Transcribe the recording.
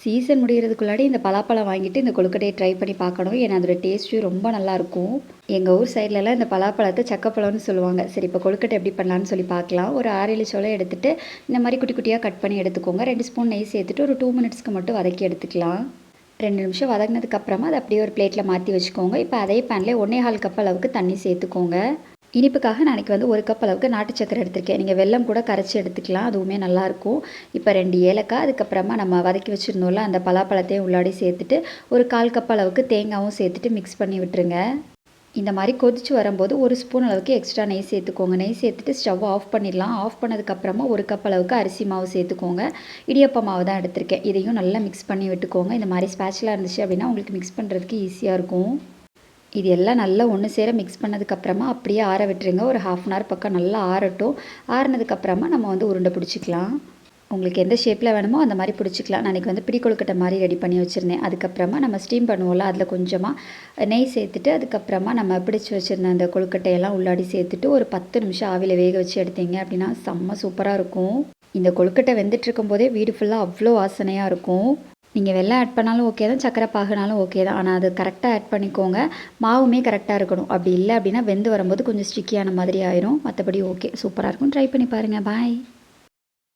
Season முடிகிறதுக்குள்ளாடி இந்த பலாப்பழம் வாங்கிட்டு இந்த கொழுக்கட்டையை ட்ரை பண்ணி பார்க்கணும். ஏன்னா அதோட டேஸ்ட்டும் ரொம்ப நல்லாயிருக்கும். எங்கள் ஊர் சைட்லலாம் இந்த பலாப்பழத்தை சக்கப்பழம்னு சொல்லுவாங்க. சரி, இப்போ கொழுக்கட்டை எப்படி பண்ணலான்னு சொல்லி பார்க்கலாம். ஒரு 6-7 சோளம் எடுத்துகிட்டு இந்த மாதிரி குட்டி குட்டியாக கட் பண்ணி எடுத்துக்கோங்க. 2 ஸ்பூன் நெய் சேர்த்துட்டு ஒரு 2 மினிட்ஸ்க்கு மட்டும் வதக்கி எடுத்துக்கலாம். 2 நிமிஷம் வதங்கினதுக்கப்புறமா அதை அப்படியே ஒரு பிளேட்டில் மாற்றி வச்சுக்கோங்க. இப்போ அதே பேனில் 1 1/4 கப் அளவுக்கு தண்ணி சேர்த்துக்கோங்க. இனிப்புக்காக நான் வந்து 1 கப் அளவுக்கு நாட்டு சக்கரை எடுத்திருக்கேன். நீங்கள் வெல்லம் கூட கரைச்சி எடுத்துக்கலாம், அதுவுமே நல்லாயிருக்கும். இப்போ 2 ஏலக்காய், அதுக்கப்புறமா நம்ம வதக்கி வச்சுருந்தோம்ல அந்த பலாப்பழத்தையும் உள்ளாடி சேர்த்துட்டு ஒரு 1/4 கப் அளவுக்கு தேங்காயும் சேர்த்துட்டு மிக்ஸ் பண்ணி விட்டுருங்க. இந்த மாதிரி கொதிச்சு வரும்போது 1 ஸ்பூன் அளவுக்கு எக்ஸ்ட்ரா நெய் சேர்த்துக்கோங்க. நெய் சேர்த்துட்டு ஸ்டவ் ஆஃப் பண்ணிடலாம். ஆஃப் பண்ணதுக்கப்புறமா 1 கப் அளவுக்கு அரிசி மாவு சேர்த்துக்கோங்க. இடியப்ப மாவு தான் எடுத்திருக்கேன். இதையும் நல்லா மிக்ஸ் பண்ணி விட்டுக்கோங்க. இந்த மாதிரி ஸ்பேச்சுலா இருந்துச்சு அப்படின்னா உங்களுக்கு மிக்ஸ் பண்ணுறதுக்கு ஈஸியாக இருக்கும். இது எல்லாம் நல்லா ஒன்று சேர மிக்ஸ் பண்ணதுக்கப்புறமா அப்படியே ஆற விட்டுருங்க. ஒரு 1/2 அன் ஹவர் பக்கம் நல்லா ஆறட்டும். ஆறுனதுக்கப்புறமா நம்ம வந்து உருண்டை பிடிச்சிக்கலாம். உங்களுக்கு எந்த ஷேப்பில் வேணுமோ அந்த மாதிரி பிடிச்சிக்கலாம். நான் இன்றைக்கி வந்து பிடி கொழுக்கட்டை மாதிரி ரெடி பண்ணி வச்சுருந்தேன். அதுக்கப்புறமா நம்ம ஸ்டீம் பண்ணுவோம்ல, அதில் கொஞ்சமாக நெய் சேர்த்துட்டு அதுக்கப்புறமா நம்ம பிடிச்சி வச்சுருந்த அந்த கொழுக்கட்டையெல்லாம் உள்ளாடி சேர்த்துட்டு ஒரு 10 நிமிஷம் ஆவியில் வேக வச்சு எடுத்தீங்க அப்படின்னா செம்ம சூப்பராக இருக்கும். இந்த கொழுக்கட்டை வெந்துட்டுருக்கும் போதே வீடு ஃபுல்லாக அவ்வளோ வாசனையாக இருக்கும். நீங்கள் வெல்லம் ஆட் பண்ணாலும் ஓகே தான், சக்கரை பாகுனாலும் ஓகே தான். ஆனால் அது கரெக்டாக ஆட் பண்ணிக்கோங்க. மாவுமே கரெக்டாக இருக்கணும். அப்படி இல்லை அப்படின்னா வெந்து வரும்போது கொஞ்சம் ஸ்டிக்கியான மாதிரி ஆயிரும். மற்றபடி ஓகே, சூப்பராக இருக்கும். ட்ரை பண்ணி பாருங்கள். பாய்.